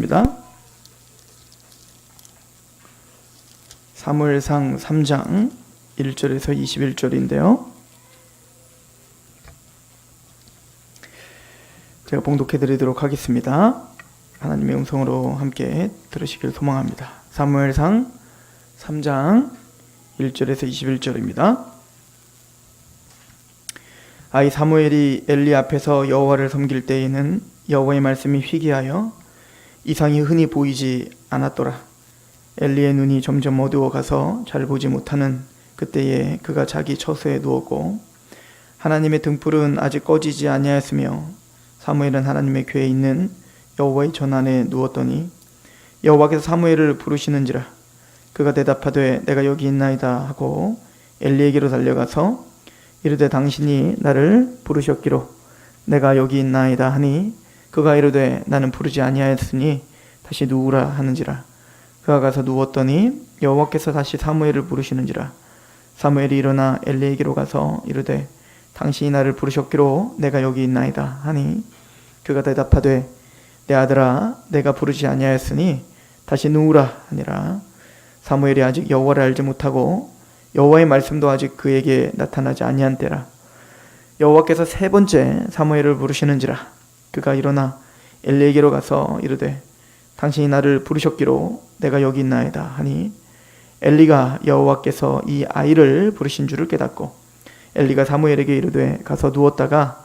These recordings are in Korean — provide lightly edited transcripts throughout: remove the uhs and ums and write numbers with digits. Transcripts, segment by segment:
읽겠습니다. 사무엘상 3장 1절에서 21절인데요. 제가 봉독해 드리도록 하겠습니다. 하나님의 음성으로 함께 들으시길 소망합니다. 사무엘상 3장 1절에서 21절입니다. 아이 사무엘이 엘리 앞에서 여호와를 섬길 때에는 여호와의 말씀이 희귀하여 이상이 흔히 보이지 않았더라. 엘리의 눈이 점점 어두워가서 잘 보지 못하는 그때에 그가 자기 처소에 누웠고 하나님의 등불은 아직 꺼지지 아니하였으며 사무엘은 하나님의 궤에 있는 여호와의 전안에 누웠더니 여호와께서 사무엘을 부르시는지라. 그가 대답하되 내가 여기 있나이다 하고 엘리에게로 달려가서 이르되 당신이 나를 부르셨기로 내가 여기 있나이다 하니 그가 이르되 나는 부르지 아니하였으니 다시 누우라 하는지라. 그가 가서 누웠더니 여호와께서 다시 사무엘을 부르시는지라. 사무엘이 일어나 엘리에게로 가서 이르되 당신이 나를 부르셨기로 내가 여기 있나이다 하니 그가 대답하되 내 아들아 내가 부르지 아니하였으니 다시 누우라 하니라. 사무엘이 아직 여호와를 알지 못하고 여호와의 말씀도 아직 그에게 나타나지 아니한 때라. 여호와께서 세 번째 사무엘을 부르시는지라. 그가 일어나 엘리에게로 가서 이르되 당신이 나를 부르셨기로 내가 여기 있나이다 하니 엘리가 여호와께서 이 아이를 부르신 줄을 깨닫고 엘리가 사무엘에게 이르되 가서 누웠다가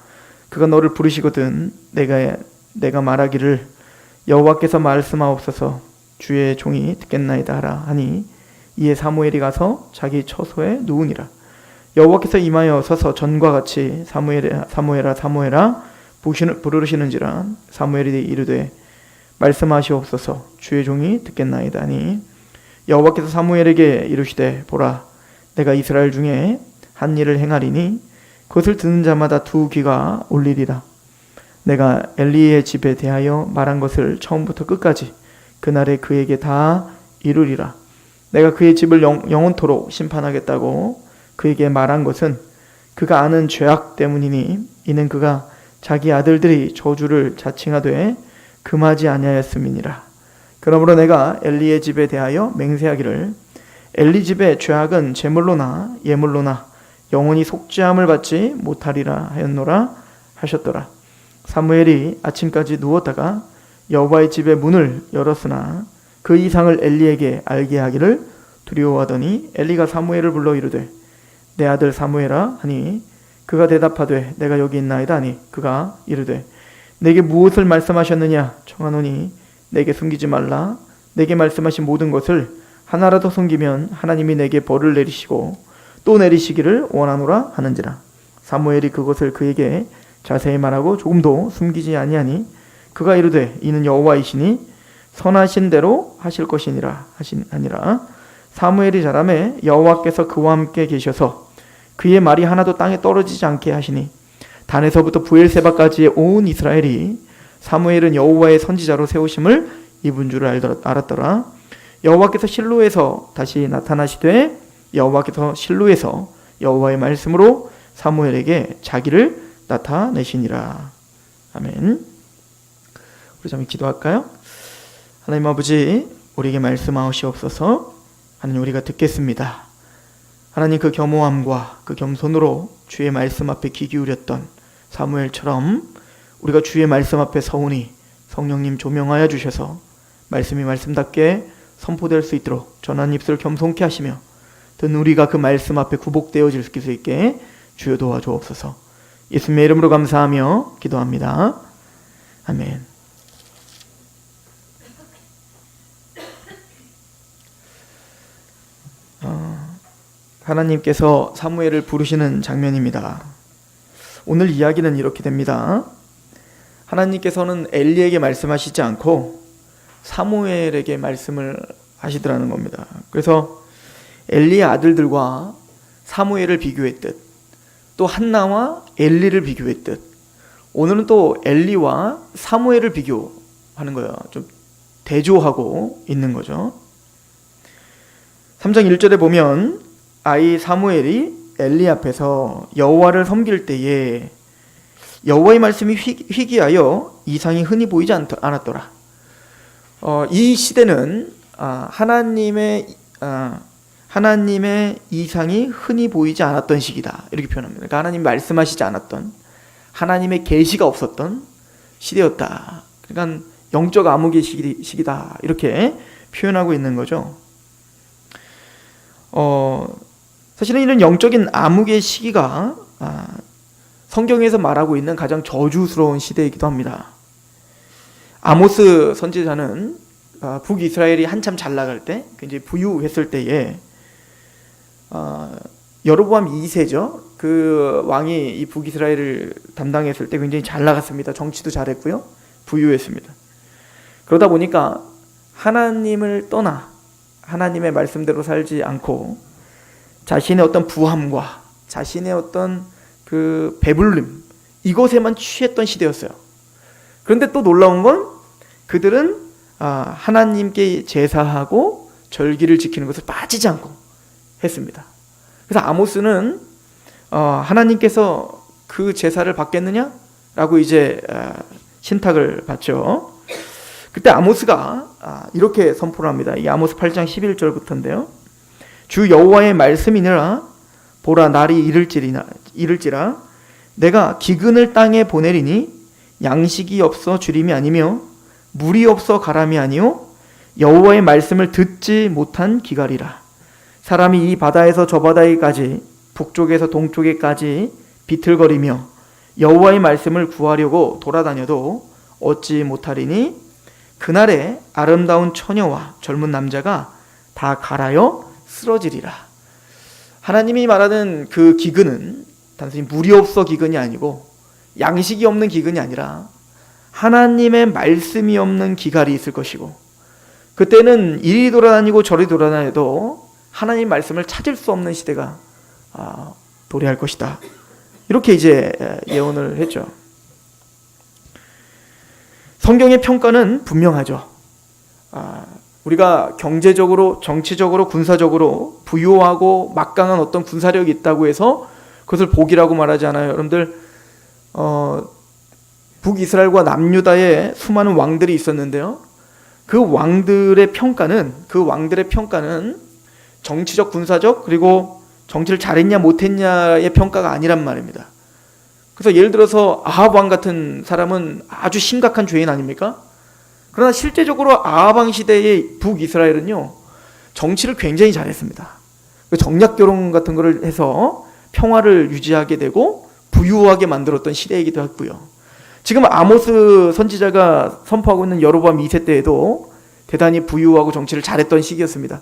그가 너를 부르시거든 내가 말하기를 여호와께서 말씀하옵소서 주의 종이 듣겠나이다 하라 하니 이에 사무엘이 가서 자기 처소에 누우니라. 여호와께서 임하여 서서 전과 같이 사무엘아 부르시는지라. 사무엘이 이르되 말씀하시옵소서 주의 종이 듣겠나이다 하니 여호와께서 사무엘에게 이르시되 보라 내가 이스라엘 중에 한 일을 행하리니 그것을 듣는 자마다 두 귀가 올리리라. 내가 엘리의 집에 대하여 말한 것을 처음부터 끝까지 그날에 그에게 다 이루리라. 내가 그의 집을 영원토록 심판하겠다고 그에게 말한 것은 그가 아는 죄악 때문이니 이는 그가 자기 아들들이 저주를 자칭하되 금하지 아니하였음이니라. 그러므로 내가 엘리의 집에 대하여 맹세하기를 엘리 집의 죄악은 제물로나 예물로나 영원히 속죄함을 받지 못하리라 하였노라 하셨더라. 사무엘이 아침까지 누웠다가 여호와의 집의 문을 열었으나 그 이상을 엘리에게 알게 하기를 두려워하더니 엘리가 사무엘을 불러 이르되 내 아들 사무엘아 하니 그가 대답하되 내가 여기 있나이다 하니 그가 이르되 내게 무엇을 말씀하셨느냐 청하노니 내게 숨기지 말라. 내게 말씀하신 모든 것을 하나라도 숨기면 하나님이 내게 벌을 내리시고 또 내리시기를 원하노라 하는지라. 사무엘이 그것을 그에게 자세히 말하고 조금도 숨기지 아니하니 그가 이르되 이는 여호와이시니 선하신 대로 하실 것이니라 하니라. 사무엘이 자라매 여호와께서 그와 함께 계셔서 그의 말이 하나도 땅에 떨어지지 않게 하시니 단에서부터 부엘세바까지의 온 이스라엘이 사무엘은 여호와의 선지자로 세우심을 입은 줄을 알았더라. 여호와께서 실로에서 다시 나타나시되 여호와께서 실로에서 여호와의 말씀으로 사무엘에게 자기를 나타내시니라. 아멘. 우리 잠시 기도할까요? 하나님 아버지 우리에게 말씀하시옵소서. 하나님 우리가 듣겠습니다. 하나님 그 겸허함과 그 겸손으로 주의 말씀 앞에 귀 기울였던 사무엘처럼 우리가 주의 말씀 앞에 서오니 성령님 조명하여 주셔서 말씀이 말씀답게 선포될 수 있도록 전한 입술 겸손케 하시며 듣는 우리가 그 말씀 앞에 굽복되어질 수 있게 주여 도와주옵소서. 예수님의 이름으로 감사하며 기도합니다. 아멘. 하나님께서 사무엘을 부르시는 장면입니다. 오늘 이야기는 이렇게 됩니다. 하나님께서는 엘리에게 말씀하시지 않고 사무엘에게 말씀을 하시더라는 겁니다. 그래서 엘리의 아들들과 사무엘을 비교했듯 또 한나와 엘리를 비교했듯 오늘은 또 엘리와 사무엘을 비교하는 거예요. 좀 대조하고 있는 거죠. 3장 1절에 보면 아이 사무엘이 엘리 앞에서 여호와를 섬길 때에 여호와의 말씀이 희귀하여 이상이 흔히 보이지 않았더라. 이 시대는 하나님의 이상이 흔히 보이지 않았던 시기다, 이렇게 표현합니다. 그러니까 하나님 말씀하시지 않았던, 하나님의 계시가 없었던 시대였다. 그러니까 영적 암흑의 시기다, 이렇게 표현하고 있는 거죠. 사실은 이런 영적인 암흑의 시기가 성경에서 말하고 있는 가장 저주스러운 시대이기도 합니다. 아모스 선지자는 북이스라엘이 한참 잘 나갈 때, 굉장히 부유했을 때에 여로보암 2세죠. 그 왕이 이 북이스라엘을 담당했을 때 굉장히 잘 나갔습니다. 정치도 잘했고요, 부유했습니다. 그러다 보니까 하나님을 떠나 하나님의 말씀대로 살지 않고 자신의 어떤 부함과 자신의 어떤 그 배불림, 이것에만 취했던 시대였어요. 그런데 또 놀라운 건 그들은 하나님께 제사하고 절기를 지키는 것을 빠지지 않고 했습니다. 그래서 아모스는 하나님께서 그 제사를 받겠느냐? 라고 이제 신탁을 받죠. 그때 아모스가 이렇게 선포를 합니다. 이 아모스 8장 11절부터인데요. 주 여호와의 말씀이니라. 보라, 날이 이를지라 내가 기근을 땅에 보내리니 양식이 없어 주림이 아니며 물이 없어 가람이 아니요 여호와의 말씀을 듣지 못한 기갈이라. 사람이 이 바다에서 저 바다에까지 북쪽에서 동쪽에까지 비틀거리며 여호와의 말씀을 구하려고 돌아다녀도 얻지 못하리니 그날에 아름다운 처녀와 젊은 남자가 다 갈아여 쓰러지리라. 하나님이 말하는 그 기근은 단순히 물이 없어 기근이 아니고 양식이 없는 기근이 아니라 하나님의 말씀이 없는 기갈이 있을 것이고, 그때는 이리 돌아다니고 저리 돌아다녀도 하나님 말씀을 찾을 수 없는 시대가 도래할 것이다, 이렇게 이제 예언을 했죠. 성경의 평가는 분명하죠. 우리가 경제적으로, 정치적으로, 군사적으로 부유하고 막강한 어떤 군사력이 있다고 해서 그것을 복이라고 말하지 않아요. 여러분들, 북이스라엘과 남유다에 수많은 왕들이 있었는데요. 그 왕들의 평가는 정치적, 군사적, 그리고 정치를 잘했냐 못했냐의 평가가 아니란 말입니다. 그래서 예를 들어서 아합 왕 같은 사람은 아주 심각한 죄인 아닙니까? 그러나 실제적으로 아합 왕 시대의 북이스라엘은요, 정치를 굉장히 잘했습니다. 정략 결혼 같은 거를 해서 평화를 유지하게 되고 부유하게 만들었던 시대이기도 했고요. 지금 아모스 선지자가 선포하고 있는 여로보암 2세 때에도 대단히 부유하고 정치를 잘했던 시기였습니다.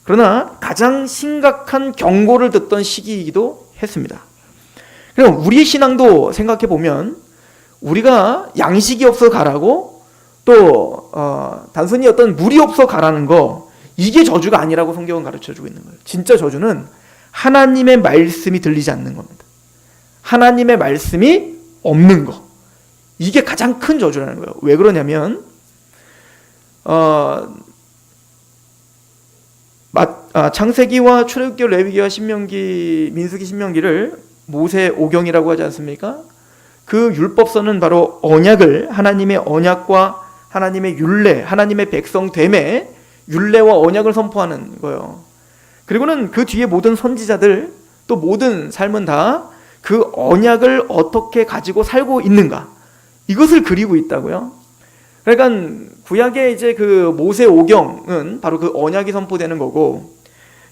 그러나 가장 심각한 경고를 듣던 시기이기도 했습니다. 그럼 우리의 신앙도 생각해 보면 우리가 양식이 없어 가라고 또 단순히 어떤 물이 없어 가라는 거, 이게 저주가 아니라고 성경은 가르쳐주고 있는 거예요. 진짜 저주는 하나님의 말씀이 들리지 않는 겁니다. 하나님의 말씀이 없는 거, 이게 가장 큰 저주라는 거예요. 왜 그러냐면 창세기와 출애굽기, 레위기와 신명기, 민수기, 신명기를 모세 오경이라고 하지 않습니까? 그 율법서는 바로 언약을, 하나님의 언약과 하나님의 율례, 하나님의 백성됨의 율례와 언약을 선포하는 거예요. 그리고는 그 뒤에 모든 선지자들, 또 모든 삶은 다 그 언약을 어떻게 가지고 살고 있는가, 이것을 그리고 있다고요. 그러니까 구약의 이제 그 모세 오경은 바로 그 언약이 선포되는 거고,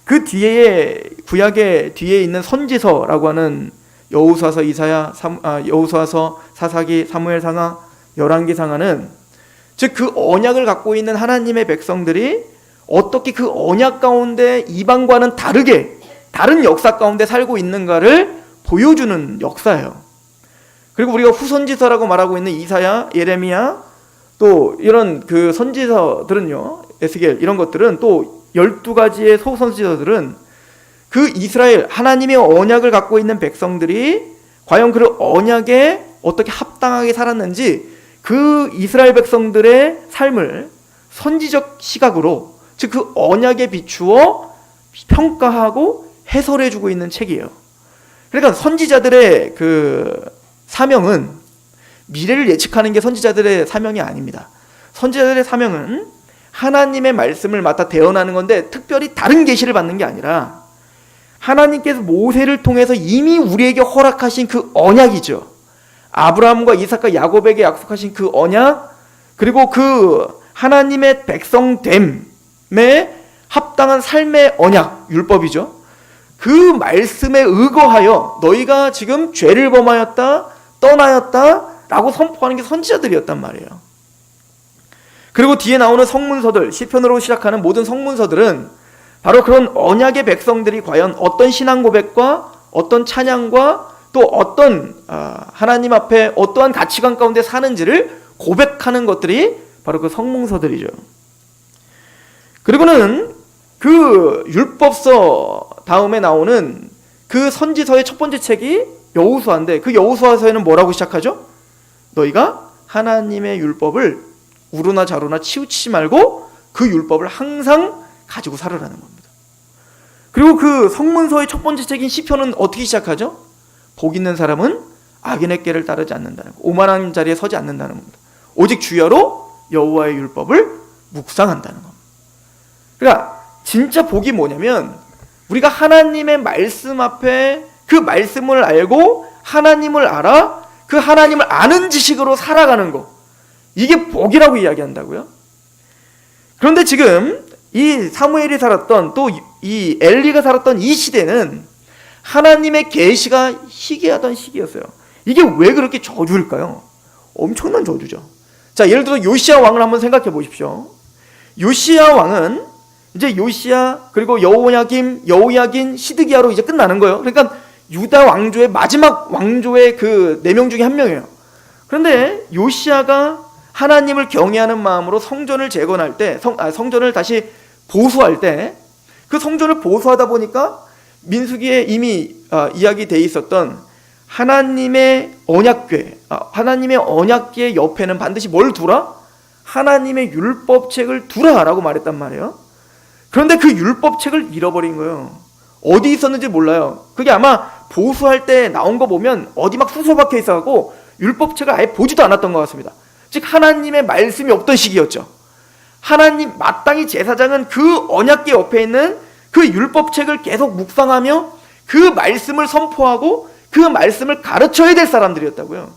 그 뒤에 구약의 뒤에 있는 선지서라고 하는 여호수아서, 여호수아서, 사사기, 사무엘상하, 열왕기상하는, 즉 그 언약을 갖고 있는 하나님의 백성들이 어떻게 그 언약 가운데 이방과는 다르게 다른 역사 가운데 살고 있는가를 보여주는 역사예요. 그리고 우리가 후선지서라고 말하고 있는 이사야, 예레미야, 또 이런 그 선지서들은요, 에스겔, 이런 것들은, 또 12가지의 소선지서들은 그 이스라엘, 하나님의 언약을 갖고 있는 백성들이 과연 그 언약에 어떻게 합당하게 살았는지, 그 이스라엘 백성들의 삶을 선지적 시각으로, 즉 그 언약에 비추어 평가하고 해설해주고 있는 책이에요. 그러니까 선지자들의 그 사명은 미래를 예측하는 게 선지자들의 사명이 아닙니다. 선지자들의 사명은 하나님의 말씀을 맡아 대언하는 건데 특별히 다른 계시를 받는 게 아니라 하나님께서 모세를 통해서 이미 우리에게 허락하신 그 언약이죠. 아브라함과 이삭과 야곱에게 약속하신 그 언약, 그리고 그 하나님의 백성됨에 합당한 삶의 언약, 율법이죠. 그 말씀에 의거하여 너희가 지금 죄를 범하였다, 떠나였다 라고 선포하는 게 선지자들이었단 말이에요. 그리고 뒤에 나오는 성문서들, 시편으로 시작하는 모든 성문서들은 바로 그런 언약의 백성들이 과연 어떤 신앙 고백과 어떤 찬양과 또 어떤 하나님 앞에 어떠한 가치관 가운데 사는지를 고백하는 것들이 바로 그 성문서들이죠. 그리고는 그 율법서 다음에 나오는 그 선지서의 첫 번째 책이 여호수아인데, 그 여호수아서에는 뭐라고 시작하죠? 너희가 하나님의 율법을 우로나 자로나 치우치지 말고 그 율법을 항상 가지고 살으라는 겁니다. 그리고 그 성문서의 첫 번째 책인 시편은 어떻게 시작하죠? 복 있는 사람은 악인의 꾀를 따르지 않는다는 거, 오만한 자리에 서지 않는다는 겁니다. 오직 주야로 여호와의 율법을 묵상한다는 겁니다. 그러니까 진짜 복이 뭐냐면 우리가 하나님의 말씀 앞에 그 말씀을 알고 하나님을 알아 그 하나님을 아는 지식으로 살아가는 거, 이게 복이라고 이야기한다고요. 그런데 지금 이 사무엘이 살았던, 또 이 엘리가 살았던 이 시대는 하나님의 계시가 희귀하던 시기였어요. 이게 왜 그렇게 저주일까요? 엄청난 저주죠. 자, 예를 들어 요시야 왕을 한번 생각해 보십시오. 요시야 왕은 이제 요시야 그리고 여호야긴, 시드기야로 이제 끝나는 거예요. 그러니까 유다 왕조의 마지막 왕조의 그 4명 중에 한 명이에요. 그런데 요시야가 하나님을 경외하는 마음으로 성전을 재건할 때, 성전을 다시 보수할 때, 그 성전을 보수하다 보니까 민수기에 이미 이야기되어 있었던 하나님의 언약궤 옆에는 반드시 뭘 두라? 하나님의 율법책을 두라라고 말했단 말이에요. 그런데 그 율법책을 잃어버린 거예요. 어디 있었는지 몰라요. 그게 아마 보수할 때 나온 거 보면 어디 막 수소 박혀 있어갖고 율법책을 아예 보지도 않았던 것 같습니다. 즉 하나님의 말씀이 없던 시기였죠. 하나님 마땅히 제사장은 그 언약궤 옆에 있는 그 율법책을 계속 묵상하며 그 말씀을 선포하고 그 말씀을 가르쳐야 될 사람들이었다고요.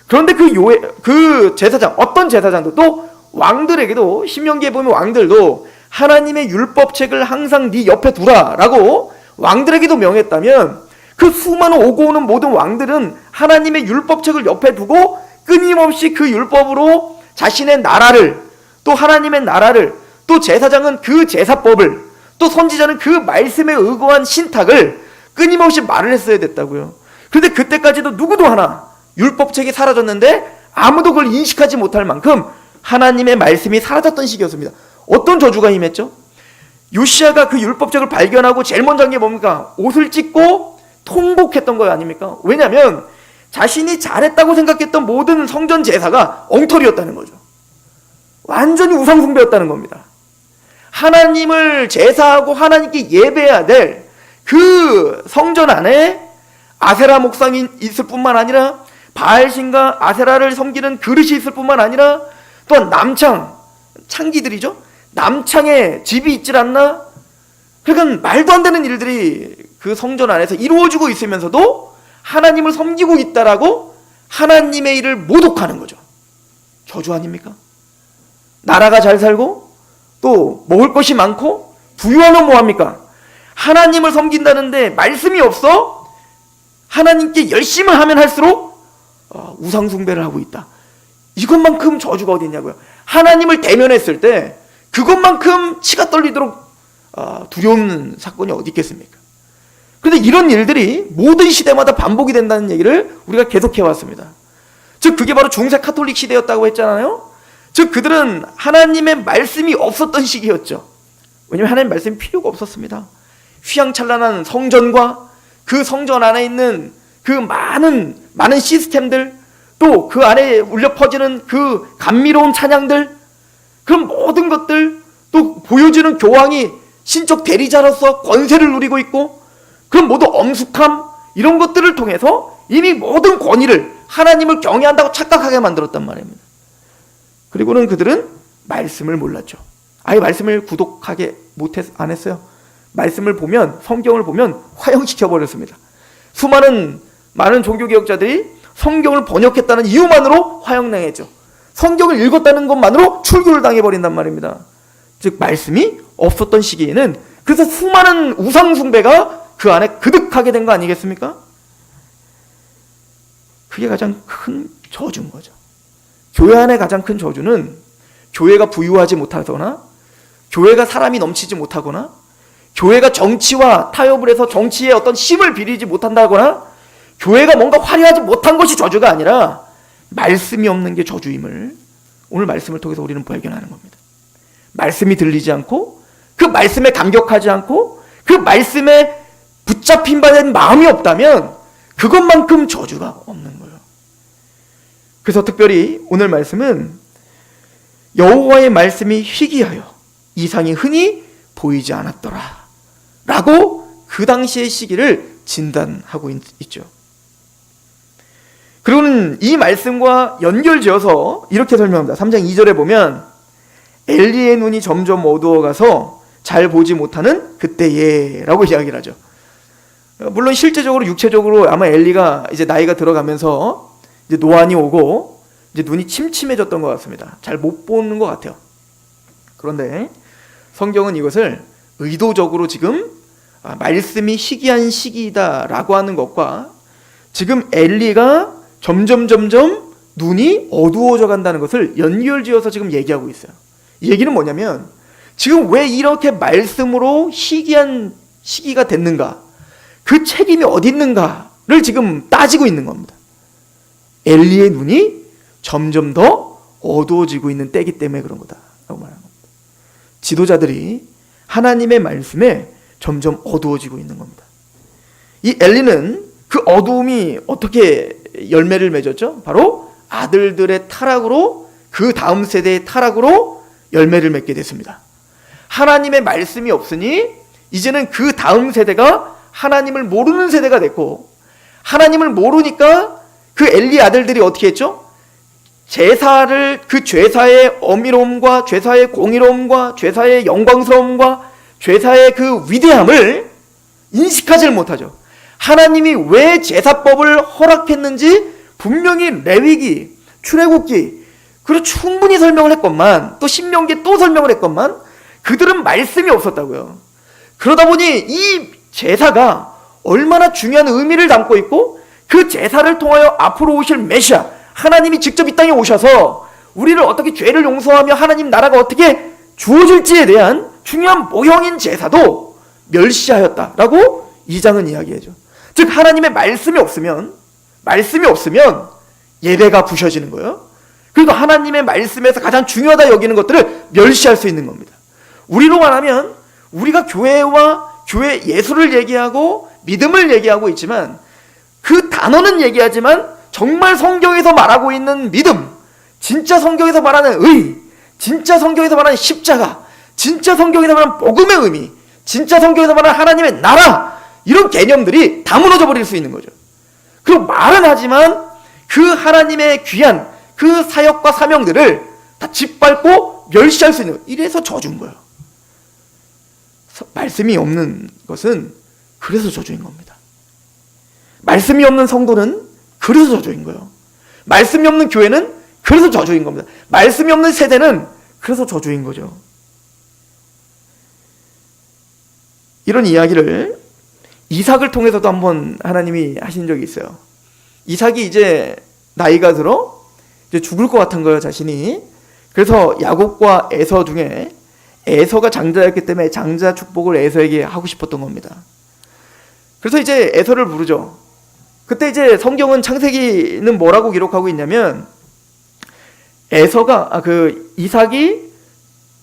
그런데 그 제사장, 어떤 제사장도 또 왕들에게도, 신명기에 보면 왕들도 하나님의 율법책을 항상 네 옆에 두라라고 왕들에게도 명했다면, 그 수많은 오고 오는 모든 왕들은 하나님의 율법책을 옆에 두고 끊임없이 그 율법으로 자신의 나라를, 또 하나님의 나라를, 또 제사장은 그 제사법을, 또 선지자는 그 말씀에 의거한 신탁을 끊임없이 말을 했어야 됐다고요. 그런데 그때까지도 누구도 하나 율법책이 사라졌는데 아무도 그걸 인식하지 못할 만큼 하나님의 말씀이 사라졌던 시기였습니다. 어떤 저주가 임했죠? 요시야가 그 율법책을 발견하고 제일 먼저 한 게 뭡니까? 옷을 찢고 통곡했던 거 아닙니까? 왜냐하면 자신이 잘했다고 생각했던 모든 성전 제사가 엉터리였다는 거죠. 완전히 우상숭배였다는 겁니다. 하나님을 제사하고 하나님께 예배해야 될 그 성전 안에 아세라 목상이 있을 뿐만 아니라 바알신과 아세라를 섬기는 그릇이 있을 뿐만 아니라 또한 창기들이죠. 남창에 집이 있질 않나? 그러니까 말도 안 되는 일들이 그 성전 안에서 이루어지고 있으면서도 하나님을 섬기고 있다라고 하나님의 일을 모독하는 거죠. 저주 아닙니까? 나라가 잘 살고 또 먹을 것이 많고 부유하면 뭐합니까? 하나님을 섬긴다는데 말씀이 없어? 하나님께 열심히 하면 할수록 우상숭배를 하고 있다. 이것만큼 저주가 어디 있냐고요. 하나님을 대면했을 때 그것만큼 치가 떨리도록 두려운 사건이 어디 있겠습니까? 그런데 이런 일들이 모든 시대마다 반복이 된다는 얘기를 우리가 계속해왔습니다. 즉 그게 바로 중세 카톨릭 시대였다고 했잖아요. 즉 그들은 하나님의 말씀이 없었던 시기였죠. 왜냐하면 하나님의 말씀이 필요가 없었습니다. 휘황찬란한 성전과 그 성전 안에 있는 그 많은 시스템들, 또 그 안에 울려 퍼지는 그 감미로운 찬양들, 그런 모든 것들, 또 보여지는 교황이 신적 대리자로서 권세를 누리고 있고 그런 모든 엄숙함, 이런 것들을 통해서 이미 모든 권위를 하나님을 경외한다고 착각하게 만들었단 말입니다. 그리고는 그들은 말씀을 몰랐죠. 아예 말씀을 구독하게 안 했어요. 말씀을 보면, 성경을 보면 화형시켜버렸습니다. 많은 종교개혁자들이 성경을 번역했다는 이유만으로 화형당했죠. 성경을 읽었다는 것만으로 출교를 당해버린단 말입니다. 즉 말씀이 없었던 시기에는 그래서 수많은 우상숭배가 그 안에 그득하게 된 거 아니겠습니까? 그게 가장 큰 저주인 거죠. 교회 안에 가장 큰 저주는 교회가 부유하지 못하거나 교회가 사람이 넘치지 못하거나 교회가 정치와 타협을 해서 정치에 어떤 힘을 빌리지 못한다거나 교회가 뭔가 화려하지 못한 것이 저주가 아니라 말씀이 없는 게 저주임을 오늘 말씀을 통해서 우리는 발견하는 겁니다. 말씀이 들리지 않고 그 말씀에 감격하지 않고 그 말씀에 붙잡힌 바 된 마음이 없다면 그것만큼 저주가 없는 거예요. 그래서 특별히 오늘 말씀은 여호와의 말씀이 희귀하여 이상이 흔히 보이지 않았더라 라고 그 당시의 시기를 진단하고 있죠. 그리고는 이 말씀과 연결지어서 이렇게 설명합니다. 3장 2절에 보면 엘리의 눈이 점점 어두워가서 잘 보지 못하는 그때에 라고 이야기를 하죠. 물론 실제적으로 육체적으로 아마 엘리가 이제 나이가 들어가면서 이제 노안이 오고 이제 눈이 침침해졌던 것 같습니다. 잘 못 보는 것 같아요. 그런데 성경은 이것을 의도적으로 지금 말씀이 희귀한 시기다라고 하는 것과 지금 엘리가 점점 눈이 어두워져 간다는 것을 연결지어서 지금 얘기하고 있어요. 이 얘기는 뭐냐면 지금 왜 이렇게 말씀으로 희귀한 시기가 됐는가, 그 책임이 어디 있는가를 지금 따지고 있는 겁니다. 엘리의 눈이 점점 더 어두워지고 있는 때이기 때문에 그런 거다라고 말하는 겁니다. 지도자들이 하나님의 말씀에 점점 어두워지고 있는 겁니다. 이 엘리는 그 어두움이 어떻게 열매를 맺었죠? 바로 아들들의 타락으로, 그 다음 세대의 타락으로 열매를 맺게 됐습니다. 하나님의 말씀이 없으니 이제는 그 다음 세대가 하나님을 모르는 세대가 됐고, 하나님을 모르니까 그 엘리 아들들이 어떻게 했죠? 제사를, 그 죄사의 어미로움과 죄사의 공의로움과 죄사의 영광스러움과 죄사의 그 위대함을 인식하지를 못하죠. 하나님이 왜 제사법을 허락했는지 분명히 레위기, 출애굽기 그리고 충분히 설명을 했건만, 또 신명기에 또 설명을 했건만 그들은 말씀이 없었다고요. 그러다 보니 이 제사가 얼마나 중요한 의미를 담고 있고 그 제사를 통하여 앞으로 오실 메시아, 하나님이 직접 이 땅에 오셔서 우리를 어떻게 죄를 용서하며 하나님 나라가 어떻게 주어질지에 대한 중요한 모형인 제사도 멸시하였다라고 2장은 이야기해줘. 즉 하나님의 말씀이 없으면 예배가 부셔지는 거예요. 그리고 하나님의 말씀에서 가장 중요하다 여기는 것들을 멸시할 수 있는 겁니다. 우리로 말하면 우리가 교회와 교회 예수를 얘기하고 믿음을 얘기하고 있지만 그 단어는 얘기하지만 정말 성경에서 말하고 있는 믿음, 진짜 성경에서 말하는 의, 진짜 성경에서 말하는 십자가, 진짜 성경에서 말하는 복음의 의미, 진짜 성경에서 말하는 하나님의 나라, 이런 개념들이 다 무너져 버릴 수 있는 거죠. 그리고 말은 하지만 그 하나님의 귀한 그 사역과 사명들을 다 짓밟고 멸시할 수 있는, 이래서 저주인 거예요. 말씀이 없는 것은 그래서 저주인 겁니다. 말씀이 없는 성도는 그래서 저주인 거예요. 말씀이 없는 교회는 그래서 저주인 겁니다. 말씀이 없는 세대는 그래서 저주인 거죠. 이런 이야기를 이삭을 통해서도 한번 하나님이 하신 적이 있어요. 이삭이 이제 나이가 들어 이제 죽을 것 같은 거예요, 자신이. 그래서 야곱과 에서 중에 에서가 장자였기 때문에 장자 축복을 에서에게 하고 싶었던 겁니다. 그래서 이제 에서를 부르죠. 그때 이제 성경은 창세기는 뭐라고 기록하고 있냐면 에서가 이삭이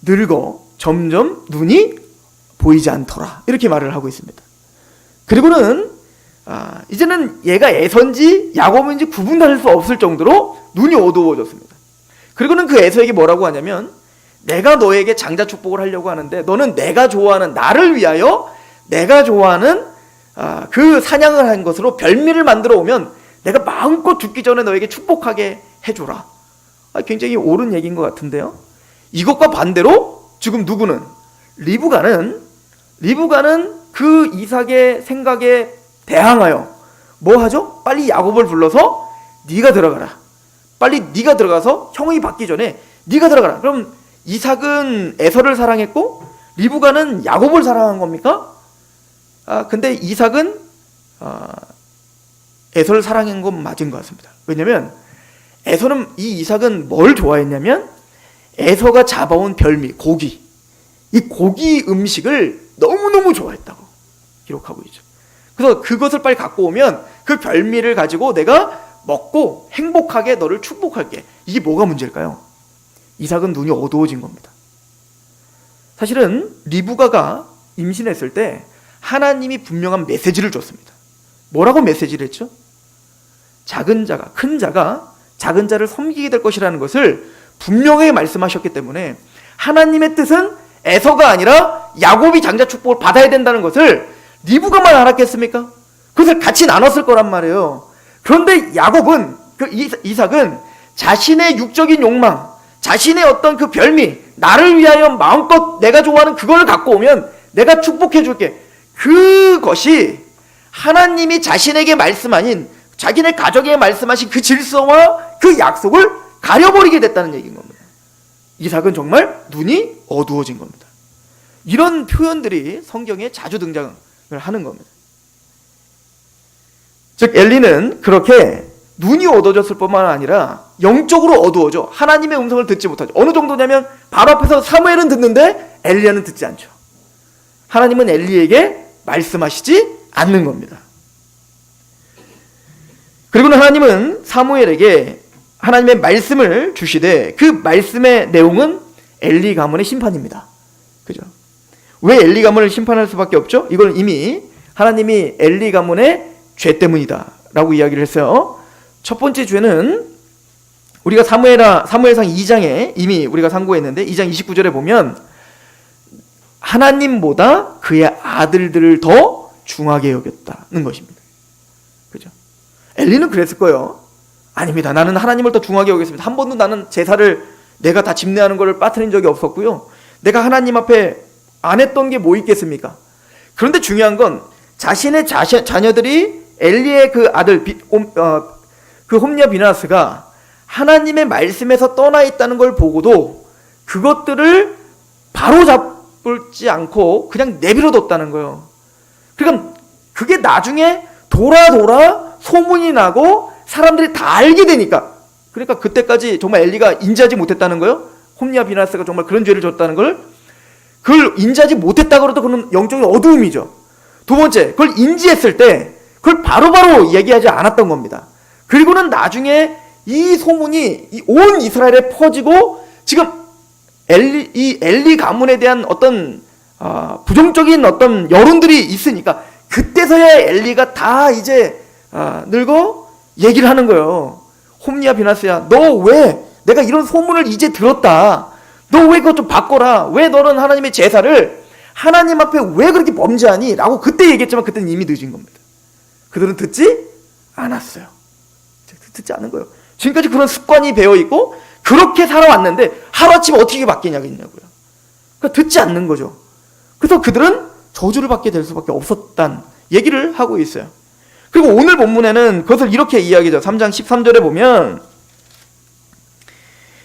늙어 점점 눈이 보이지 않더라 이렇게 말을 하고 있습니다. 그리고는 이제는 얘가 에서인지 야곱인지 구분할 수 없을 정도로 눈이 어두워졌습니다. 그리고는 그 에서에게 뭐라고 하냐면 내가 너에게 장자 축복을 하려고 하는데 너는 내가 좋아하는, 나를 위하여 내가 좋아하는 그 사냥을 한 것으로 별미를 만들어 오면 내가 마음껏 죽기 전에 너에게 축복하게 해줘라. 굉장히 옳은 얘기인 것 같은데요. 이것과 반대로 지금 누구는 리브가는 그 이삭의 생각에 대항하여 뭐 하죠? 빨리 야곱을 불러서 네가 들어가라. 빨리 네가 들어가서 형이 받기 전에 네가 들어가라. 그럼 이삭은 에서를 사랑했고 리브가는 야곱을 사랑한 겁니까? 근데 이삭은 에서를 사랑한 건 맞은 것 같습니다. 왜냐면 이 이삭은 뭘 좋아했냐면 에서가 잡아온 별미, 고기. 이 고기 음식을 너무너무 좋아했다고 기록하고 있죠. 그래서 그것을 빨리 갖고 오면 그 별미를 가지고 내가 먹고 행복하게 너를 축복할게. 이게 뭐가 문제일까요? 이삭은 눈이 어두워진 겁니다. 사실은 리브가가 임신했을 때 하나님이 분명한 메시지를 줬습니다. 뭐라고 메시지를 했죠? 작은 자가, 큰 자가 작은 자를 섬기게 될 것이라는 것을 분명하게 말씀하셨기 때문에 하나님의 뜻은 에서가 아니라 야곱이 장자 축복을 받아야 된다는 것을 리브가만 알았겠습니까? 그것을 같이 나눴을 거란 말이에요. 그런데 야곱은, 이삭은 자신의 육적인 욕망, 자신의 어떤 그 별미, 나를 위하여 마음껏 내가 좋아하는 그걸 갖고 오면 내가 축복해 줄게. 그것이 하나님이 자신에게 말씀 아닌 자기네 가족에게 말씀하신 그 질서와 그 약속을 가려버리게 됐다는 얘기인 겁니다. 이삭은 정말 눈이 어두워진 겁니다. 이런 표현들이 성경에 자주 등장을 하는 겁니다. 즉 엘리는 그렇게 눈이 어두워졌을 뿐만 아니라 영적으로 어두워져 하나님의 음성을 듣지 못하죠. 어느 정도냐면 바로 앞에서 사무엘은 듣는데 엘리야는 듣지 않죠. 하나님은 엘리에게 말씀하시지 않는 겁니다. 그리고는 하나님은 사무엘에게 하나님의 말씀을 주시되 그 말씀의 내용은 엘리 가문의 심판입니다. 그죠? 왜 엘리 가문을 심판할 수밖에 없죠? 이걸 이미 하나님이 엘리 가문의 죄 때문이다 라고 이야기를 했어요. 첫 번째 죄는 우리가 사무엘상 2장에 이미 우리가 상고했는데 2장 29절에 보면 하나님보다 그의 아들들을 더 중하게 여겼다는 것입니다. 그죠? 엘리는 그랬을 거예요. 아닙니다. 나는 하나님을 더 중하게 여겼습니다. 한 번도 나는 제사를 내가 다 집례하는 것을 빠뜨린 적이 없었고요. 내가 하나님 앞에 안 했던 게 뭐 있겠습니까? 그런데 중요한 건 자신의 자녀들이 엘리의 그 아들 그 홈리와 비나스가 하나님의 말씀에서 떠나 있다는 걸 보고도 그것들을 바로 잡지 않고 그냥 내버려뒀다는 거예요. 그러니까 그게 나중에 돌아 소문이 나고 사람들이 다 알게 되니까, 그러니까 그때까지 정말 엘리가 인지하지 못했다는 거예요. 홈리와 비나스가 정말 그런 죄를 졌다는 걸, 그걸 인지하지 못했다고 해도 그건 영적인 어두움이죠. 두 번째, 그걸 인지했을 때 그걸 바로바로 얘기하지 않았던 겁니다. 그리고는 나중에 이 소문이 온 이스라엘에 퍼지고 지금 엘리 가문에 대한 어떤 부정적인 어떤 여론들이 있으니까 그때서야 엘리가 다 이제 늙어 얘기를 하는 거예요. 홈리와 비나스야, 너 왜 내가 이런 소문을 이제 들었다. 너 왜 그것 좀 바꿔라. 왜 너는 하나님의 제사를 하나님 앞에 왜 그렇게 범죄하니? 라고 그때 얘기했지만 그때는 이미 늦은 겁니다. 그들은 듣지 않았어요. 듣지 않은 거예요. 지금까지 그런 습관이 배어있고 그렇게 살아왔는데 하루아침에 어떻게 바뀌냐고요. 그러니까 듣지 않는 거죠. 그래서 그들은 저주를 받게 될 수밖에 없었다는 얘기를 하고 있어요. 그리고 오늘 본문에는 그것을 이렇게 이야기하죠. 3장 13절에 보면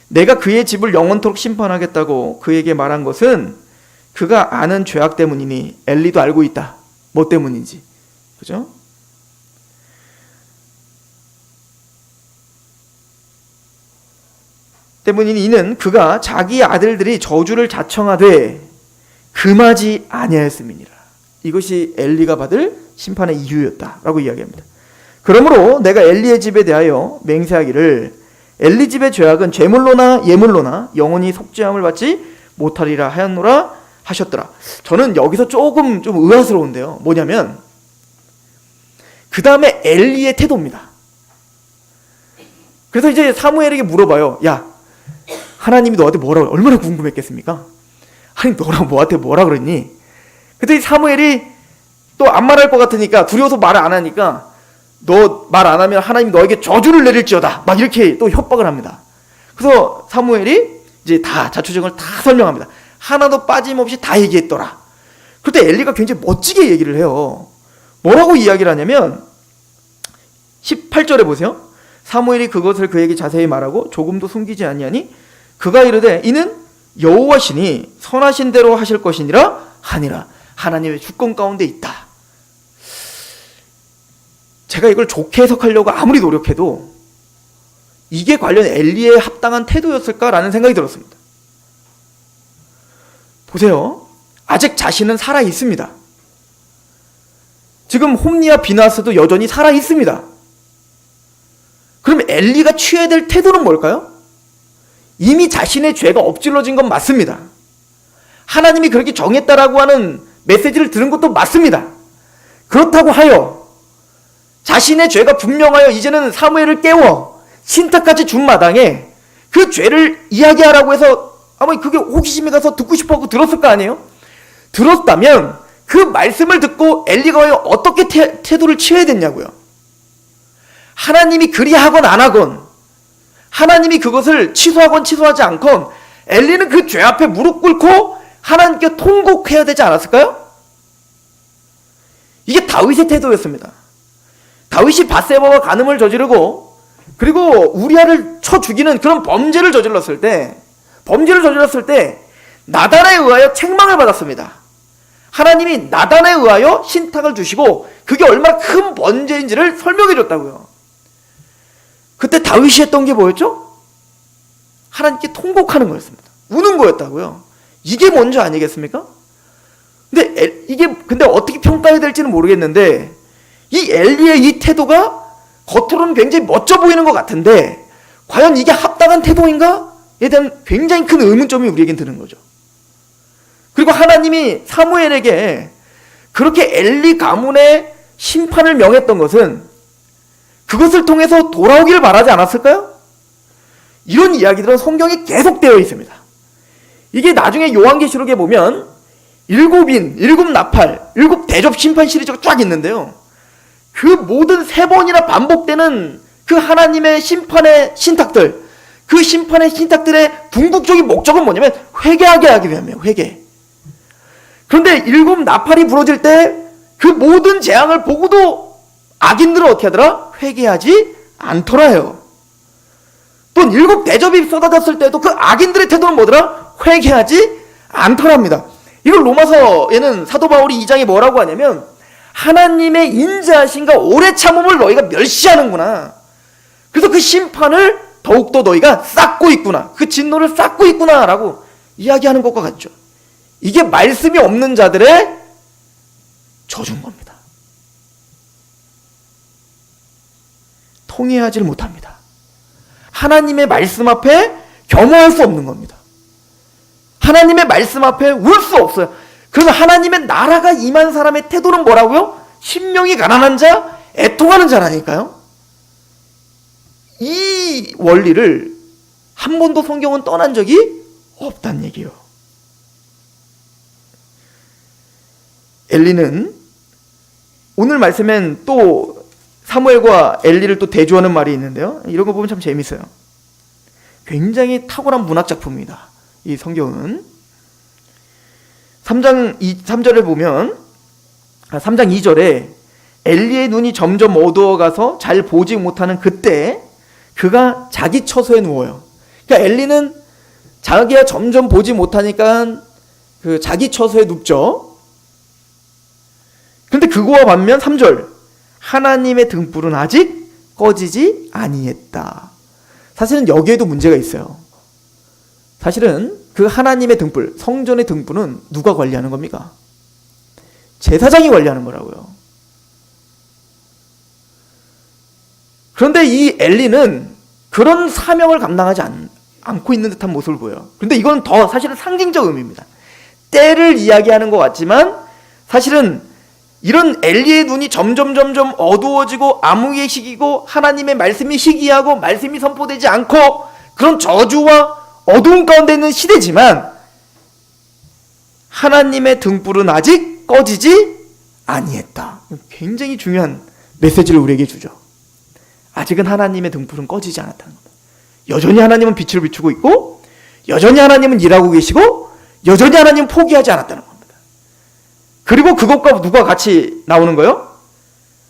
내가 그의 집을 영원토록 심판하겠다고 그에게 말한 것은 그가 아는 죄악 때문이니 엘리도 알고 있다. 뭐 때문인지. 그죠? 때문이니 이는 그가 자기 아들들이 저주를 자청하되 금하지 아니하였음이니라. 이것이 엘리가 받을 심판의 이유였다라고 이야기합니다. 그러므로 내가 엘리의 집에 대하여 맹세하기를 엘리 집의 죄악은 제물로나 예물로나 영원히 속죄함을 받지 못하리라 하였노라 하셨더라. 저는 여기서 조금 좀 의아스러운데요. 뭐냐면 그 다음에 엘리의 태도입니다. 그래서 이제 사무엘에게 물어봐요. 야, 하나님이 너한테 뭐라고, 얼마나 궁금했겠습니까? 아니 너랑 뭐한테 뭐라 그랬니? 그랬더니 사무엘이 또 안 말할 것 같으니까 두려워서 말을 안 하니까 너 말 안 하면 하나님이 너에게 저주를 내릴지어다 막 이렇게 또 협박을 합니다. 그래서 사무엘이 이제 다 자초지종을 다 설명합니다. 하나도 빠짐없이 다 얘기했더라. 그때 엘리가 굉장히 멋지게 얘기를 해요. 뭐라고 이야기를 하냐면 18절에 보세요. 사무엘이 그것을 그에게 자세히 말하고 조금도 숨기지 아니하니 그가 이르되 이는 여호와시니 선하신 대로 하실 것이니라 하니라. 하나님의 주권 가운데 있다. 제가 이걸 좋게 해석하려고 아무리 노력해도 이게 과연 엘리의 합당한 태도였을까라는 생각이 들었습니다. 보세요. 아직 자신은 살아 있습니다. 지금 홈리와 비나스도 여전히 살아 있습니다. 그럼 엘리가 취해야 될 태도는 뭘까요? 이미 자신의 죄가 엎질러진 건 맞습니다. 하나님이 그렇게 정했다라고 하는 메시지를 들은 것도 맞습니다. 그렇다고 하여 자신의 죄가 분명하여 이제는 사무엘을 깨워 신탁까지 준 마당에 그 죄를 이야기하라고 해서 아마 그게 호기심이 가서 듣고 싶어하고 들었을 거 아니에요? 들었다면 그 말씀을 듣고 엘리가 어떻게 태도를 취해야 됐냐고요. 하나님이 그리하건 안 하건, 하나님이 그것을 취소하건 취소하지 않건 엘리는 그 죄 앞에 무릎 꿇고 하나님께 통곡해야 되지 않았을까요? 이게 다윗의 태도였습니다. 다윗이 밧세바와 간음을 저지르고 그리고 우리아를 쳐 죽이는 그런 범죄를 저질렀을 때 나단에 의하여 책망을 받았습니다. 하나님이 나단에 의하여 신탁을 주시고 그게 얼마나 큰 번제인지를 설명해 줬다고요. 그때 다윗이 했던 게 뭐였죠? 하나님께 통곡하는 거였습니다. 우는 거였다고요. 이게 먼저 아니겠습니까? 근데 어떻게 평가해야 될지는 모르겠는데 이 엘리의 이 태도가 겉으로는 굉장히 멋져 보이는 것 같은데 과연 이게 합당한 태도인가에 대한 굉장히 큰 의문점이 우리에겐 드는 거죠. 그리고 하나님이 사무엘에게 그렇게 엘리 가문의 심판을 명했던 것은 그것을 통해서 돌아오기를 바라지 않았을까요? 이런 이야기들은 성경에 계속 되어 있습니다. 이게 나중에 요한계시록에 보면 일곱 나팔, 일곱 대접 심판 시리즈가 쫙 있는데요. 그 모든 3번이나 반복되는 그 하나님의 심판의 신탁들, 그 심판의 신탁들의 궁극적인 목적은 뭐냐면 회개하게 하기 위함이에요. 회개. 그런데 7 나팔이 부러질 때 그 모든 재앙을 보고도 악인들은 어떻게 하더라? 회개하지 않더라요. 또 7 대접이 쏟아졌을 때도 그 악인들의 태도는 뭐더라? 회개하지 않더랍니다. 이걸 로마서에는 사도 바울이 2장에 뭐라고 하냐면 하나님의 인자하심과 오래 참음을 너희가 멸시하는구나. 그래서 그 심판을 더욱더 너희가 쌓고 있구나. 그 진노를 쌓고 있구나 라고 이야기하는 것과 같죠. 이게 말씀이 없는 자들의 저주인 겁니다. 통회하지를 못합니다. 하나님의 말씀 앞에 겸허할 수 없는 겁니다. 하나님의 말씀 앞에 울 수 없어요. 그러면 하나님의 나라가 임한 사람의 태도는 뭐라고요? 심령이 가난한 자, 애통하는 자라니까요. 이 원리를 한 번도 성경은 떠난 적이 없다는 얘기예요. 엘리는 오늘 말씀엔 또 사무엘과 엘리를 또 대조하는 말이 있는데요. 이런 거 보면 참 재밌어요. 굉장히 탁월한 문학 작품입니다. 이 성경은 3장 3절을 보면 3장 2절에 엘리의 눈이 점점 어두워가서 잘 보지 못하는 그때 그가 자기 처소에 누워요. 그러니까 엘리는 자기가 점점 보지 못하니까 그 자기 처소에 눕죠. 그런데 그거와 반면 3절 하나님의 등불은 아직 꺼지지 아니했다. 사실은 여기에도 문제가 있어요. 사실은 그 하나님의 등불, 성전의 등불은 누가 관리하는 겁니까? 제사장이 관리하는 거라고요. 그런데 이 엘리는 그런 사명을 감당하지 않고 있는 듯한 모습을 보여요. 그런데 이건 더 사실은 상징적 의미입니다. 때를 이야기하는 것 같지만 사실은 이런 엘리의 눈이 점점 어두워지고 암흑의 시기고 하나님의 말씀이 희귀하고 말씀이 선포되지 않고 그런 저주와 어두운 가운데 있는 시대지만 하나님의 등불은 아직 꺼지지 아니했다. 굉장히 중요한 메시지를 우리에게 주죠. 아직은 하나님의 등불은 꺼지지 않았다는 겁니다. 여전히 하나님은 빛을 비추고 있고 여전히 하나님은 일하고 계시고 여전히 하나님 포기하지 않았다는 겁니다. 그리고 그것과 누가 같이 나오는 거예요?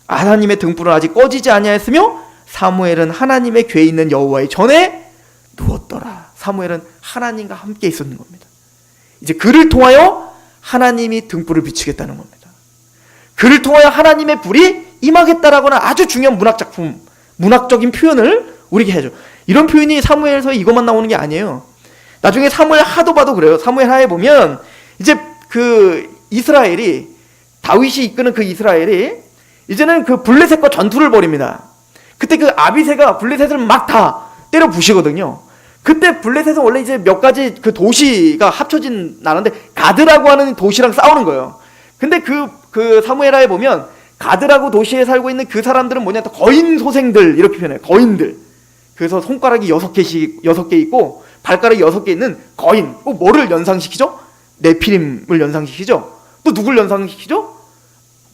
하나님의 등불은 아직 꺼지지 아니하였으며 사무엘은 하나님의 궤에 있는 여호와의 전에 누웠더라. 사무엘은 하나님과 함께 있었는 겁니다. 이제 그를 통하여 하나님이 등불을 비추겠다는 겁니다. 그를 통하여 하나님의 불이 임하겠다라고는 아주 중요한 문학작품, 문학적인 표현을 우리에게 해줘. 이런 표현이 사무엘서에 이것만 나오는 게 아니에요. 나중에 사무엘 하도 봐도 그래요. 사무엘 하에 보면 이제 그 이스라엘이, 다윗이 이끄는 그 이스라엘이 이제는 그 블레셋과 전투를 벌입니다. 그때 그 아비새가 블레셋을 막 다 때려 부시거든요. 그때 블레셋은 원래 이제 몇 가지 그 도시가 합쳐진 나라인데 가드라고 하는 도시랑 싸우는 거예요. 근데 그 사무엘하에 보면 가드라고 도시에 살고 있는 그 사람들은 뭐냐, 또 거인 소생들 이렇게 표현해요. 거인들. 그래서 손가락이 6개 있고 발가락이 6개 있는 거인. 뭐를 연상시키죠? 네피림을 연상시키죠. 또 누굴 연상시키죠?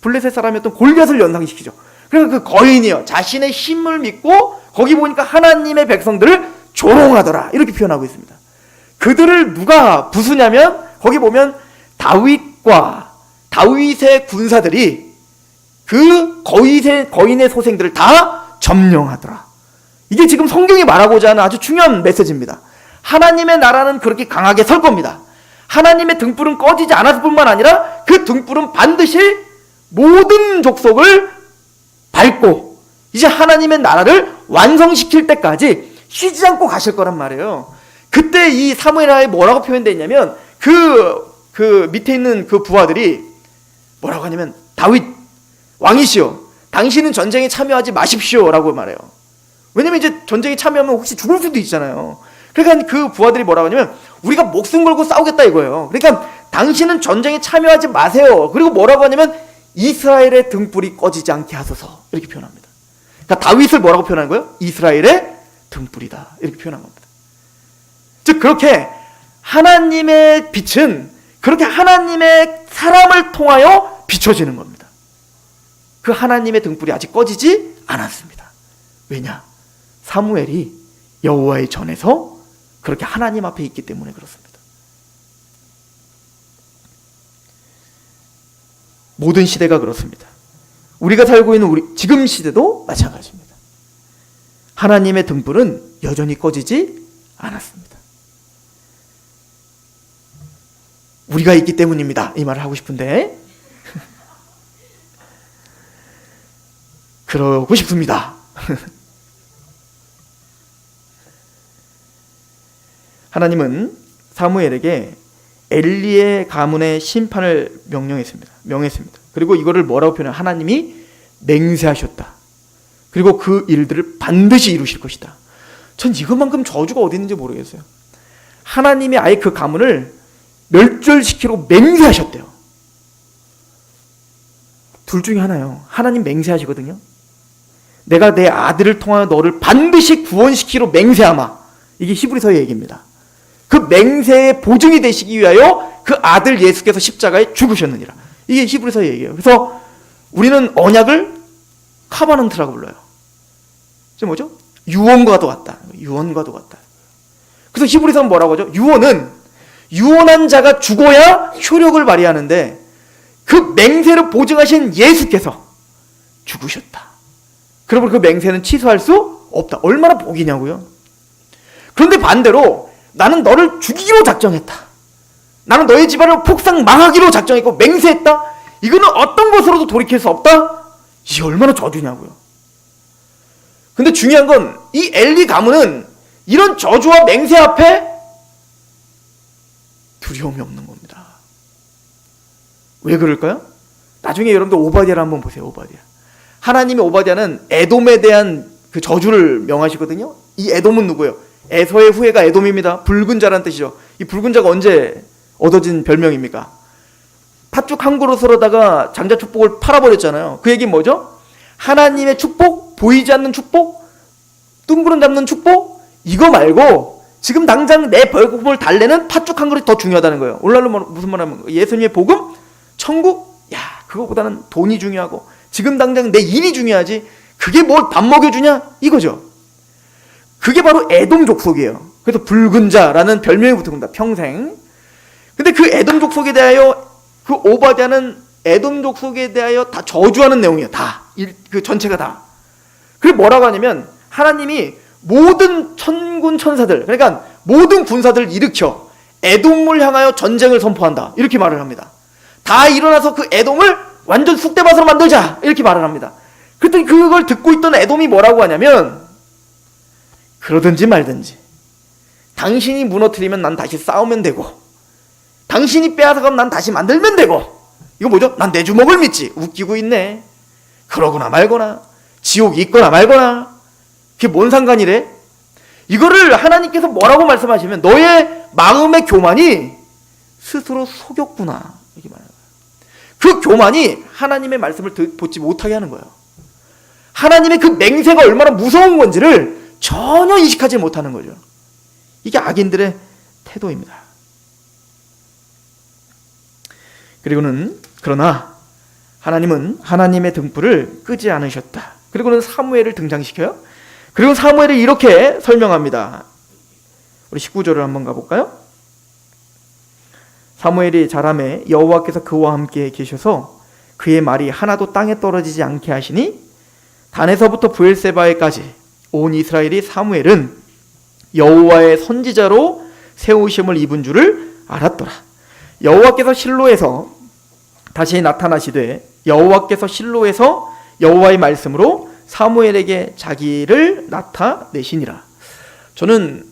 블레셋 사람이었던 골리앗을 연상시키죠. 그래서 그 거인이요, 자신의 힘을 믿고 거기 보니까 하나님의 백성들을 조롱하더라 이렇게 표현하고 있습니다. 그들을 누가 부수냐면 거기 보면 다윗의 군사들이 그 거인의 소생들을 다 점령하더라. 이게 지금 성경이 말하고자 하는 아주 중요한 메시지입니다. 하나님의 나라는 그렇게 강하게 설 겁니다. 하나님의 등불은 꺼지지 않았을 뿐만 아니라 그 등불은 반드시 모든 족속을 밟고 이제 하나님의 나라를 완성시킬 때까지 쉬지 않고 가실 거란 말이에요. 그때 이 사무엘하에 뭐라고 표현되어 있냐면 그 밑에 있는 그 부하들이 뭐라고 하냐면, 다윗 왕이시여, 당신은 전쟁에 참여하지 마십시오 라고 말해요. 왜냐면 이제 전쟁에 참여하면 혹시 죽을 수도 있잖아요. 그러니까 그 부하들이 뭐라고 하냐면 우리가 목숨 걸고 싸우겠다 이거예요. 그러니까 당신은 전쟁에 참여하지 마세요. 그리고 뭐라고 하냐면 이스라엘의 등불이 꺼지지 않게 하소서 이렇게 표현합니다. 그러니까 다윗을 뭐라고 표현하는 거예요? 이스라엘의 등불이다 이렇게 표현한 겁니다. 즉 그렇게 하나님의 빛은 그렇게 하나님의 사람을 통하여 비춰지는 겁니다. 그 하나님의 등불이 아직 꺼지지 않았습니다. 왜냐? 사무엘이 여호와의 전에서 그렇게 하나님 앞에 있기 때문에 그렇습니다. 모든 시대가 그렇습니다. 우리가 살고 있는 지금 시대도 마찬가지입니다. 하나님의 등불은 여전히 꺼지지 않았습니다. 우리가 있기 때문입니다. 이 말을 하고 싶은데 그러고 싶습니다. 하나님은 사무엘에게 엘리의 가문의 심판을 명했습니다. 그리고 이거를 뭐라고 표현해요? 하나님이 맹세하셨다. 그리고 그 일들을 반드시 이루실 것이다. 전 이것만큼 저주가 어디 있는지 모르겠어요. 하나님이 아예 그 가문을 멸절시키려고 맹세하셨대요. 둘 중에 하나요. 하나님 맹세하시거든요. 내가 내 아들을 통하여 너를 반드시 구원시키려 맹세하마. 이게 히브리서의 얘기입니다. 그 맹세의 보증이 되시기 위하여 그 아들 예수께서 십자가에 죽으셨느니라. 이게 히브리서의 얘기예요. 그래서 우리는 언약을 카바넌트라고 불러요. 이게 뭐죠? 유언과도 같다. 유언과도 같다. 그래서 히브리서는 뭐라고 하죠? 유언은 유언한 자가 죽어야 효력을 발휘하는데 그 맹세를 보증하신 예수께서 죽으셨다. 그러면 그 맹세는 취소할 수 없다. 얼마나 복이냐고요. 그런데 반대로 나는 너를 죽이기로 작정했다. 나는 너의 집안을 폭삭 망하기로 작정했고 맹세했다. 이거는 어떤 것으로도 돌이킬 수 없다. 이게 얼마나 저주냐고요. 근데 중요한 건 이 엘리 가문은 이런 저주와 맹세 앞에 두려움이 없는 겁니다. 왜 그럴까요? 나중에 여러분들 오바댜를 한번 보세요. 오바댜. 하나님의 오바댜는 에돔에 대한 그 저주를 명하시거든요. 이 에돔은 누구예요? 에서의 후예가 에돔입니다. 붉은 자라는 뜻이죠. 이 붉은 자가 언제 얻어진 별명입니까? 팥죽 한 그릇으로다가 장자 축복을 팔아버렸잖아요. 그 얘기는 뭐죠? 하나님의 축복, 보이지 않는 축복, 둥그런 잡는 축복, 이거 말고 지금 당장 내 배고픔을 달래는 팥죽 한 그릇이 더 중요하다는 거예요. 오늘날로 무슨 말하면 예수님의 복음, 천국, 야 그거보다는 돈이 중요하고 지금 당장 내 일이 중요하지 그게 뭘 밥 먹여주냐 이거죠. 그게 바로 에돔 족속이에요. 그래서 붉은 자라는 별명이 붙은 겁니다. 평생. 근데 그 에돔 족속에 대하여 그 오바댜는 에돔 족속에 대하여 다 저주하는 내용이에요. 그 전체가 다. 그리고 뭐라고 하냐면 하나님이 모든 천군 천사들, 그러니까 모든 군사들을 일으켜 에돔을 향하여 전쟁을 선포한다, 이렇게 말을 합니다. 다 일어나서 그 에돔을 완전 쑥대밭으로 만들자, 이렇게 말을 합니다. 그랬더니 그걸 듣고 있던 에돔이 뭐라고 하냐면, 그러든지 말든지 당신이 무너뜨리면 난 다시 싸우면 되고, 당신이 빼앗아가면 난 다시 만들면 되고, 이거 뭐죠? 난 내 주먹을 믿지. 웃기고 있네. 그러거나 말거나, 지옥이 있거나 말거나, 그게 뭔 상관이래? 이거를 하나님께서 뭐라고 말씀하시면, 너의 마음의 교만이 스스로 속였구나, 이렇게 말해요. 그 교만이 하나님의 말씀을 듣지 못하게 하는 거예요. 하나님의 그 맹세가 얼마나 무서운 건지를 전혀 인식하지 못하는 거죠. 이게 악인들의 태도입니다. 그러나 하나님은 하나님의 등불을 끄지 않으셨다. 그리고는 사무엘을 등장시켜요. 그리고 사무엘이 이렇게 설명합니다. 우리 19절을 한번 가볼까요? 사무엘이 자라매 여호와께서 그와 함께 계셔서 그의 말이 하나도 땅에 떨어지지 않게 하시니 단에서부터 브엘세바에까지 온 이스라엘이 사무엘은 여호와의 선지자로 세우심을 입은 줄을 알았더라. 여호와께서 실로에서 다시 나타나시되 여호와께서 실로에서 여호와의 말씀으로 사무엘에게 자기를 나타내시니라. 저는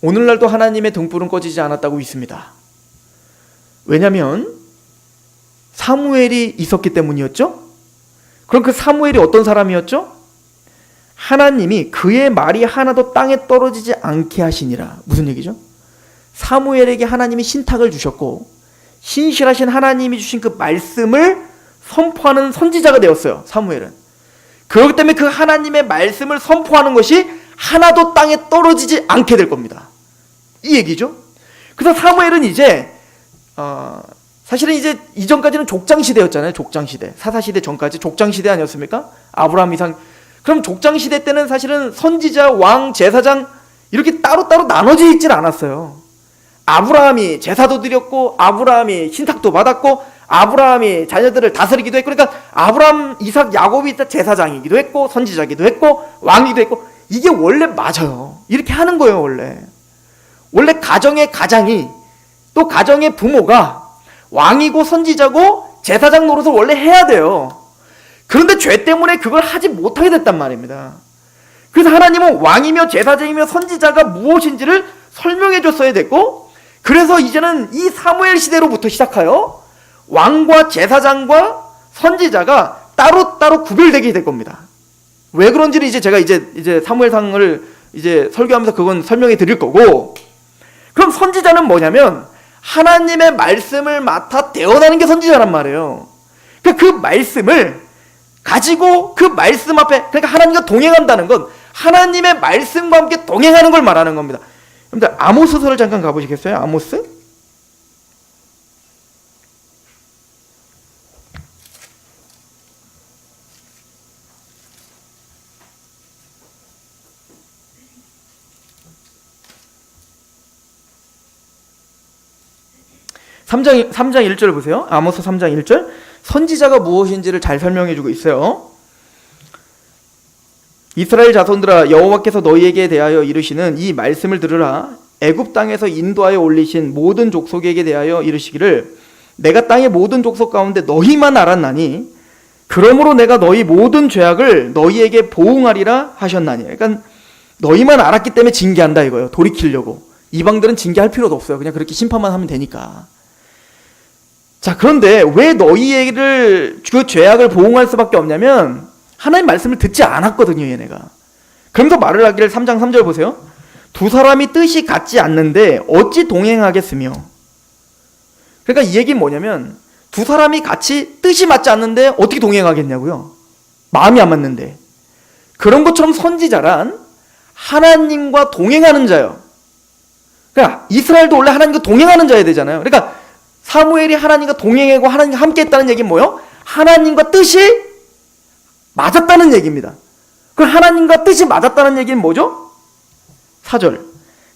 오늘날도 하나님의 등불은 꺼지지 않았다고 믿습니다. 왜냐하면 사무엘이 있었기 때문이었죠. 그럼 그 사무엘이 어떤 사람이었죠? 하나님이 그의 말이 하나도 땅에 떨어지지 않게 하시니라. 무슨 얘기죠? 사무엘에게 하나님이 신탁을 주셨고 신실하신 하나님이 주신 그 말씀을 선포하는 선지자가 되었어요. 사무엘은. 그렇기 때문에 그 하나님의 말씀을 선포하는 것이 하나도 땅에 떨어지지 않게 될 겁니다. 이 얘기죠. 그래서 사무엘은 이제 사실은 이제 이전까지는 족장시대였잖아요. 족장시대. 사사시대 전까지 족장시대 아니었습니까? 아브라함 이상. 그럼 족장시대 때는 사실은 선지자, 왕, 제사장 이렇게 따로따로 나눠져 있질 않았어요. 아브라함이 제사도 드렸고 아브라함이 신탁도 받았고 아브라함이 자녀들을 다스리기도 했고, 그러니까 아브라함, 이삭, 야곱이 제사장이기도 했고 선지자기도 했고 왕이기도 했고, 이게 원래 맞아요. 이렇게 하는 거예요. 원래 가정의 가장이, 또 가정의 부모가 왕이고 선지자고 제사장 노릇을 원래 해야 돼요. 그런데 죄 때문에 그걸 하지 못하게 됐단 말입니다. 그래서 하나님은 왕이며 제사장이며 선지자가 무엇인지를 설명해 줬어야 됐고, 그래서 이제는 이 사무엘 시대로부터 시작하여 왕과 제사장과 선지자가 따로따로 구별되게 될 겁니다. 왜 그런지를 제가 이제 사무엘상을 설교하면서 그건 설명해 드릴 거고, 그럼 선지자는 뭐냐면 하나님의 말씀을 맡아 대언하는 게 선지자란 말이에요. 그 말씀을 가지고 그 말씀 앞에, 그러니까 하나님과 동행한다는 건 하나님의 말씀과 함께 동행하는 걸 말하는 겁니다. 여러분들 아모스서를 잠깐 가보시겠어요? 아모스? 삼 장 1절 보세요. 아모스 3장 1절. 선지자가 무엇인지를 잘 설명해주고 있어요. 이스라엘 자손들아, 여호와께서 너희에게 대하여 이르시는 이 말씀을 들으라. 애굽 땅에서 인도하여 올리신 모든 족속에게 대하여 이르시기를, 내가 땅의 모든 족속 가운데 너희만 알았나니 그러므로 내가 너희 모든 죄악을 너희에게 보응하리라 하셨나니. 그러니까 너희만 알았기 때문에 징계한다 이거예요. 돌이키려고. 이방들은 징계할 필요도 없어요. 그냥 그렇게 심판만 하면 되니까. 자, 그런데 왜 너희를 그 죄악을 보응할 수밖에 없냐면 하나님 말씀을 듣지 않았거든요, 얘네가. 그러면서 말을 하기를 3장 3절 보세요. 두 사람이 뜻이 같지 않는데 어찌 동행하겠으며. 그러니까 이 얘기는 뭐냐면 두 사람이 같이 뜻이 맞지 않는데 어떻게 동행하겠냐고요. 마음이 안 맞는데. 그런 것처럼 선지자란 하나님과 동행하는 자예요. 그러니까 이스라엘도 원래 하나님과 동행하는 자야 되잖아요. 그러니까 사무엘이 하나님과 동행하고 하나님과 함께 했다는 얘기는 뭐예요? 하나님과 뜻이 맞았다는 얘기입니다. 그 하나님과 뜻이 맞았다는 얘기는 뭐죠? 4절.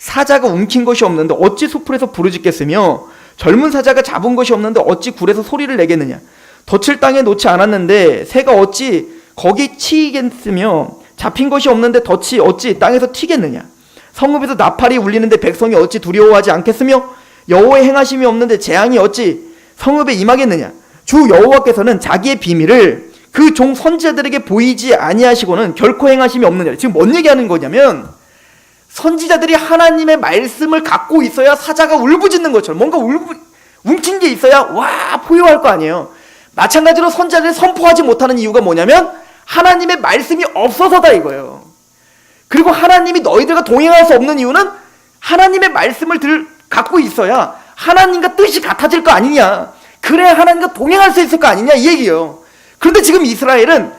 사자가 움킨 것이 없는데 어찌 수풀에서 부르짖겠으며 젊은 사자가 잡은 것이 없는데 어찌 굴에서 소리를 내겠느냐. 덫을 땅에 놓지 않았는데 새가 어찌 거기 치이겠으며 잡힌 것이 없는데 덫이 어찌 땅에서 튀겠느냐. 성읍에서 나팔이 울리는데 백성이 어찌 두려워하지 않겠으며 여호와의 행하심이 없는데 재앙이 어찌 성읍에 임하겠느냐. 주 여호와께서는 자기의 비밀을 그 종 선지자들에게 보이지 아니하시고는 결코 행하심이 없느냐. 지금 뭔 얘기하는 거냐면 선지자들이 하나님의 말씀을 갖고 있어야 사자가 울부짖는 것처럼 뭔가 움킨 게 있어야 와 포효할 거 아니에요. 마찬가지로 선지자들이 선포하지 못하는 이유가 뭐냐면 하나님의 말씀이 없어서다 이거예요. 그리고 하나님이 너희들과 동행할 수 없는 이유는 하나님의 말씀을 갖고 있어야 하나님과 뜻이 같아질 거 아니냐. 그래야 하나님과 동행할 수 있을 거 아니냐 이 얘기예요. 그런데 지금 이스라엘은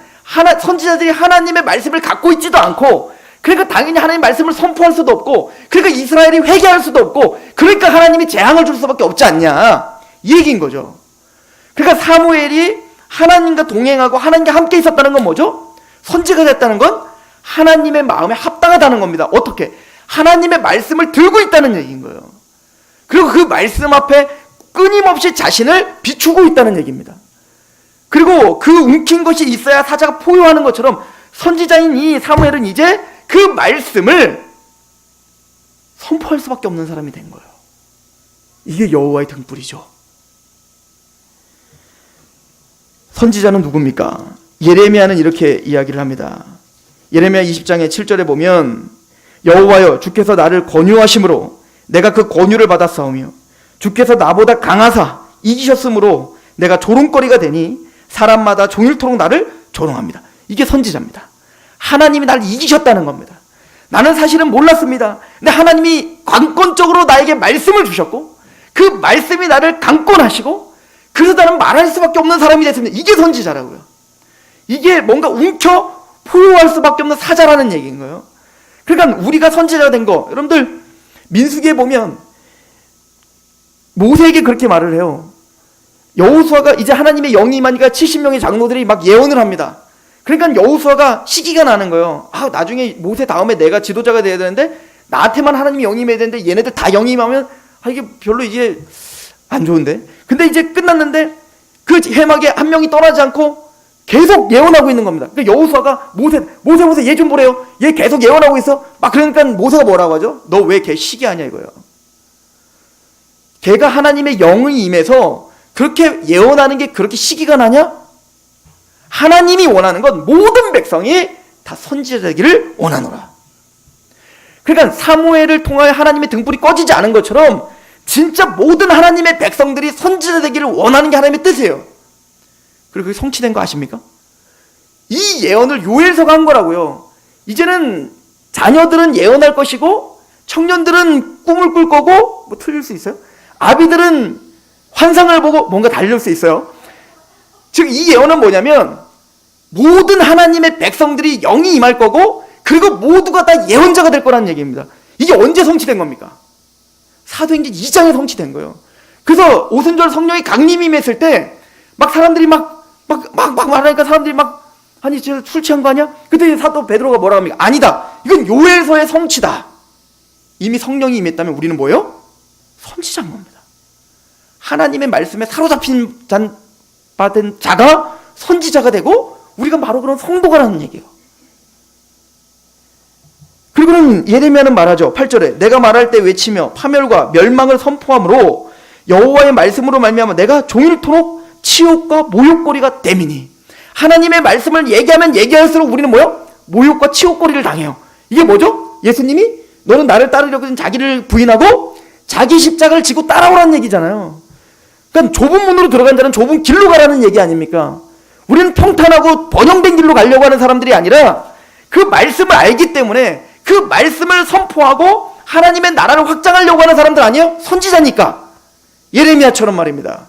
선지자들이 하나님의 말씀을 갖고 있지도 않고, 그러니까 당연히 하나님의 말씀을 선포할 수도 없고, 그러니까 이스라엘이 회개할 수도 없고, 그러니까 하나님이 재앙을 줄 수밖에 없지 않냐 이 얘기인 거죠. 그러니까 사무엘이 하나님과 동행하고 하나님과 함께 있었다는 건 뭐죠? 선지가 됐다는 건 하나님의 마음에 합당하다는 겁니다. 어떻게? 하나님의 말씀을 들고 있다는 얘기인 거예요. 그리고 그 말씀 앞에 끊임없이 자신을 비추고 있다는 얘기입니다. 그리고 그 움킨 것이 있어야 사자가 포효하는 것처럼 선지자인 이 사무엘은 이제 그 말씀을 선포할 수밖에 없는 사람이 된 거예요. 이게 여호와의 등불이죠. 선지자는 누굽니까? 예레미야는 이렇게 이야기를 합니다. 예레미야 20장의 7절에 보면 여호와여 주께서 나를 권유하심으로 내가 그 권유를 받았사오며 주께서 나보다 강하사 이기셨으므로 내가 조롱거리가 되니 사람마다 종일토록 나를 조롱합니다. 이게 선지자입니다. 하나님이 나를 이기셨다는 겁니다. 나는 사실은 몰랐습니다. 근데 하나님이 강권적으로 나에게 말씀을 주셨고 그 말씀이 나를 강권하시고 그래서 나는 말할 수밖에 없는 사람이 됐습니다. 이게 선지자라고요. 이게 뭔가 움켜 포효할 수밖에 없는 사자라는 얘기인 거예요. 그러니까 우리가 선지자가 된 거, 여러분들 민수기에 보면 모세에게 그렇게 말을 해요. 여호수아가 이제 하나님의 영이 임하니까 70명의 장로들이 막 예언을 합니다. 그러니까 여호수아가 시기가 나는 거예요. 나중에 모세 다음에 내가 지도자가 돼야 되는데 나한테만 하나님이 영이 임해야 되는데 얘네들 다 영이 임하면 이게 별로 이제 안 좋은데. 근데 이제 끝났는데 그 해막에 한 명이 떠나지 않고 계속 예언하고 있는 겁니다. 그러니까 여호수아가 모세 얘 좀 보래요. 얘 계속 예언하고 있어. 막 그러니까 모세가 뭐라고 하죠? 너 왜 걔 시기하냐 이거예요. 걔가 하나님의 영이 임해서 그렇게 예언하는 게 그렇게 시기가 나냐? 하나님이 원하는 건 모든 백성이 다 선지자 되기를 원하노라. 그러니까 사무엘을 통하여 하나님의 등불이 꺼지지 않은 것처럼 진짜 모든 하나님의 백성들이 선지자 되기를 원하는 게 하나님의 뜻이에요. 그리고 그게 성취된 거 아십니까? 이 예언을 요엘서가 한 거라고요. 이제는 자녀들은 예언할 것이고 청년들은 꿈을 꿀 거고, 뭐 틀릴 수 있어요? 아비들은 환상을 보고 뭔가 달릴 수 있어요. 즉 이 예언은 뭐냐면 모든 하나님의 백성들이 영이 임할 거고 그리고 모두가 다 예언자가 될 거라는 얘기입니다. 이게 언제 성취된 겁니까? 사도행전 2장에 성취된 거예요. 그래서 오순절 성령이 강림 임했을 때 막 사람들이 막 말하니까 사람들이 막 아니 저 술 취한 거 아니야? 그때 사도 베드로가 뭐라고 합니까? 아니다. 이건 요엘서의 성취다. 이미 성령이 임했다면 우리는 뭐예요? 선지자인 겁니다. 하나님의 말씀에 사로잡힌 받은 자가 선지자가 되고 우리가 바로 그런 성도가라는 얘기예요. 그리고는 예레미야는 말하죠. 8절에 내가 말할 때 외치며 파멸과 멸망을 선포함으로 여호와의 말씀으로 말미암아 내가 종일토록 치욕과 모욕거리가 됨이니. 하나님의 말씀을 얘기하면 얘기할수록 우리는 뭐요? 모욕과 치욕거리를 당해요. 이게 뭐죠? 예수님이 너는 나를 따르려거든 자기를 부인하고 자기 십자가를 지고 따라오라는 얘기잖아요. 그러니까 좁은 문으로 들어간 자는 좁은 길로 가라는 얘기 아닙니까? 우리는 평탄하고 번영된 길로 가려고 하는 사람들이 아니라 그 말씀을 알기 때문에 그 말씀을 선포하고 하나님의 나라를 확장하려고 하는 사람들 아니에요? 선지자니까. 예레미야처럼 말입니다.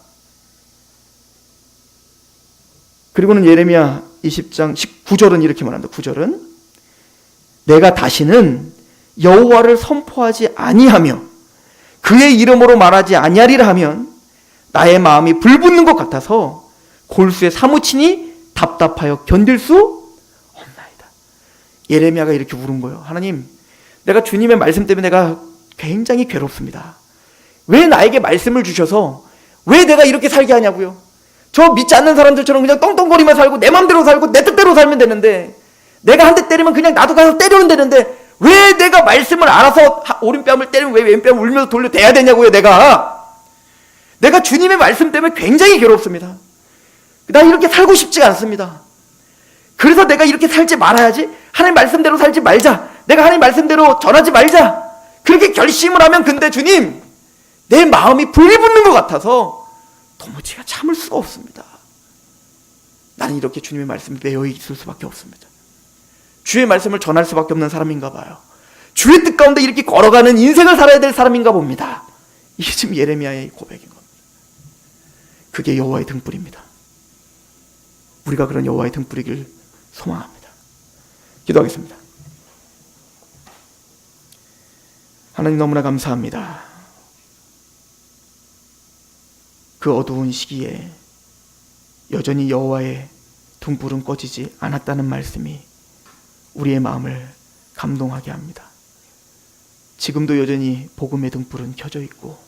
그리고는 예레미야 20장 19절은 이렇게 말합니다. 9절은 내가 다시는 여호와를 선포하지 아니하며 그의 이름으로 말하지 아니하리라 하면 나의 마음이 불붙는 것 같아서 골수에 사무치니 답답하여 견딜 수 없나이다. 예레미야가 이렇게 울은 거예요. 하나님, 내가 주님의 말씀 때문에 내가 굉장히 괴롭습니다. 왜 나에게 말씀을 주셔서 왜 내가 이렇게 살게 하냐고요. 저 믿지 않는 사람들처럼 그냥 떵떵거리며 살고 내 맘대로 살고 내 뜻대로 살면 되는데, 내가 한 대 때리면 그냥 나도 가서 때리면 되는데, 왜 내가 말씀을 알아서 오른뺨을 때리면 왜 왼뺨을 울면서 돌려대야 되냐고요. 내가 주님의 말씀 때문에 굉장히 괴롭습니다. 나 이렇게 살고 싶지가 않습니다. 그래서 내가 이렇게 살지 말아야지, 하나님 말씀대로 살지 말자, 내가 하나님 말씀대로 전하지 말자, 그렇게 결심을 하면, 근데 주님, 내 마음이 불이 붙는 것 같아서 도무지가 참을 수가 없습니다. 나는 이렇게 주님의 말씀에 매여 있을 수밖에 없습니다. 주의 말씀을 전할 수밖에 없는 사람인가 봐요. 주의 뜻 가운데 이렇게 걸어가는 인생을 살아야 될 사람인가 봅니다. 이게 지금 예레미야의 고백인 겁니다. 그게 여호와의 등불입니다. 우리가 그런 여호와의 등불이길 소망합니다. 기도하겠습니다. 하나님, 너무나 감사합니다. 그 어두운 시기에 여전히 여호와의 등불은 꺼지지 않았다는 말씀이 우리의 마음을 감동하게 합니다. 지금도 여전히 복음의 등불은 켜져 있고,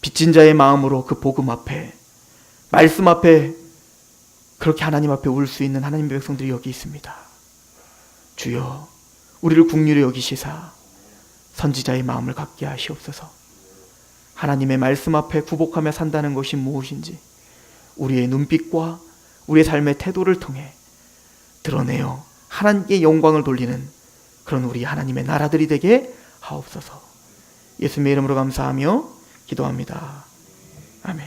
빚진 자의 마음으로 그 복음 앞에, 말씀 앞에 그렇게 하나님 앞에 울 수 있는 하나님의 백성들이 여기 있습니다. 주여, 우리를 긍휼히 여기시사 선지자의 마음을 갖게 하시옵소서. 하나님의 말씀 앞에 굴복하며 산다는 것이 무엇인지 우리의 눈빛과 우리의 삶의 태도를 통해 드러내어 하나님께 영광을 돌리는 그런 우리 하나님의 나라들이 되게 하옵소서. 예수님의 이름으로 감사하며 기도합니다. 아멘.